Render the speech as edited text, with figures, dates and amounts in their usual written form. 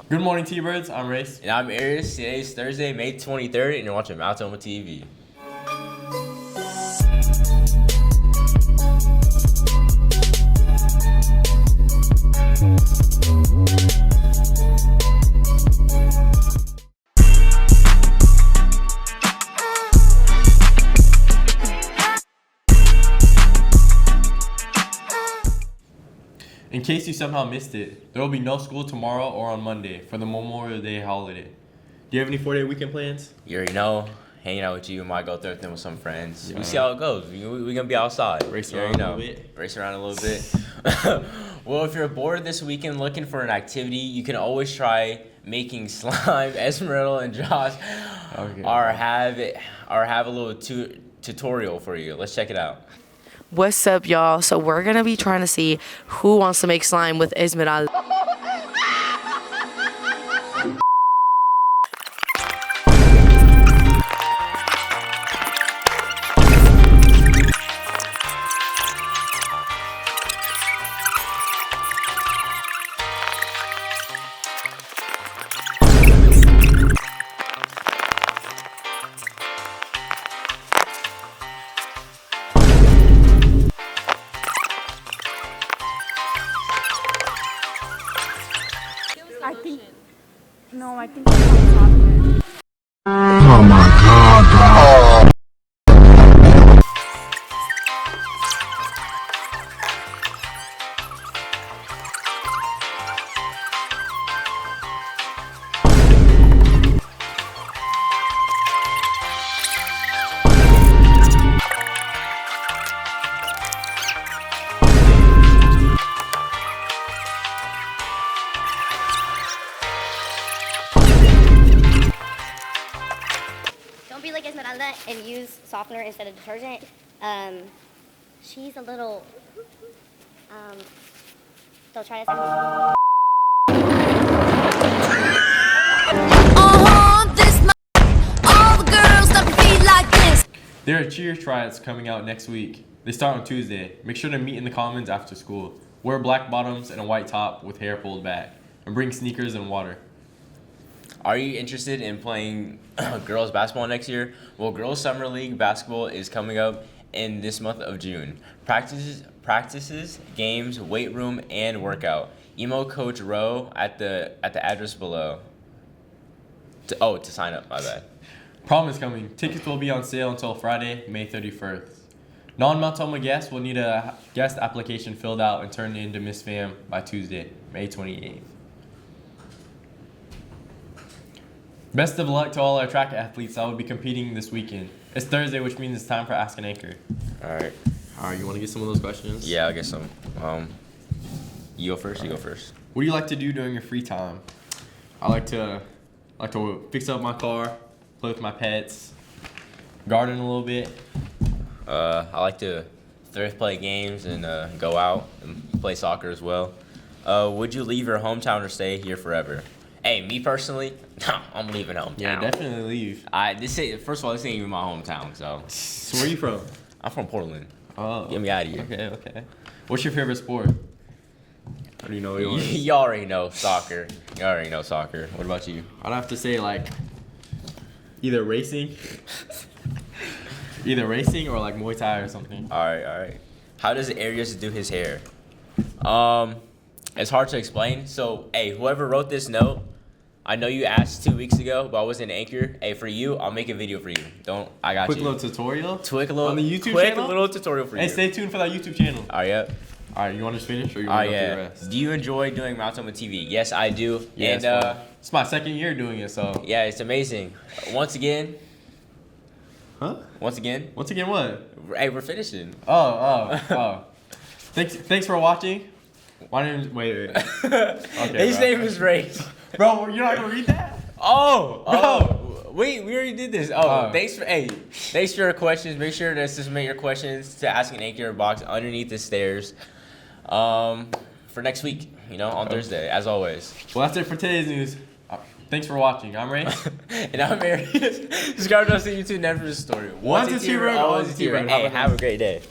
Good morning, T-Birds. I'm Rayce. And I'm Arieus. Today is Thursday, May 23rd, and you're watching Tahoma TV. In case you somehow missed it, there will be no school tomorrow or on Monday for the Memorial Day holiday. Do you have any 4-day weekend plans? You already know, hanging out with you, might go thrifting with some friends. Yeah. We see how it goes. We're going to be outside. Race You around already a know. little bit. Race around a little bit. Well, if you're bored this weekend looking for an activity, you can always try making slime. Esmeralda and Joss have a little tutorial for you. Let's check it out. What's up, y'all? So we're gonna be trying to see who wants to make slime with Esmeralda. I think it's not. Oh my god, bro. Don't be like Esmeralda and use softener instead of detergent. She's a little, don't try this. There are cheer tryouts coming out next week. They start on Tuesday. Make sure to meet in the commons after school. Wear black bottoms and a white top with hair pulled back. And bring sneakers and water. Are you interested in playing girls basketball next year? Well, Girls Summer League basketball is coming up in this month of June. Practices, games, weight room, and workout. Email Coach Rowe at the address below. To sign up, my bad. Prom is coming. Tickets will be on sale until Friday, May 31st. Non-Tahoma guests will need a guest application filled out and turned in to Miss Fam by Tuesday, May 28th. Best of luck to all our track athletes that will be competing this weekend. It's Thursday, which means it's time for Ask an Anchor. All right. You want to get some of those questions? Yeah, I'll get some. You go first. You go first. What do you like to do during your free time? I like to fix up my car, play with my pets, garden a little bit. I like to thrift play games and go out and play soccer as well. Would you leave your hometown or stay here forever? Hey, me personally, I'm leaving hometown. Yeah, definitely leave. First of all, this ain't even my hometown, so. So where are you from? I'm from Portland. Oh. Get me out of here. Okay. What's your favorite sport? How do you know yours? You already know soccer. What about you? I'd have to say either racing or like Muay Thai or something. All right. How does Arieus do his hair? It's hard to explain. So, hey, whoever wrote this note, I know you asked 2 weeks ago, but I wasn't an anchor. Hey, for you, I'll make a video for you. I got Quick you. little tutorial? On the YouTube quick channel? little tutorial for you. Hey, stay tuned for that YouTube channel. All right, yeah. Alright, you want to just finish or you want to go through the rest? Do you enjoy doing Tahoma TV? Yes, I do. Yeah, And it's my second year doing it, so. yeah, it's amazing. Once again. Huh? Once again, what? hey, we're finishing. Oh. Thanks for watching. My name is... Wait. Okay, His name is Rayce. Bro, you're not going to read that? Wait, we already did this. Thanks for your questions. Make sure to submit your questions to Ask an Anchor box underneath the stairs. For next week, on Thursday, as always. Well, that's it for today's news. Thanks for watching. I'm Rayce. And I'm Arieus. Subscribe to us on YouTube, never miss a story. Once a T-Bird, always a T-Bird. Hey, have a great day.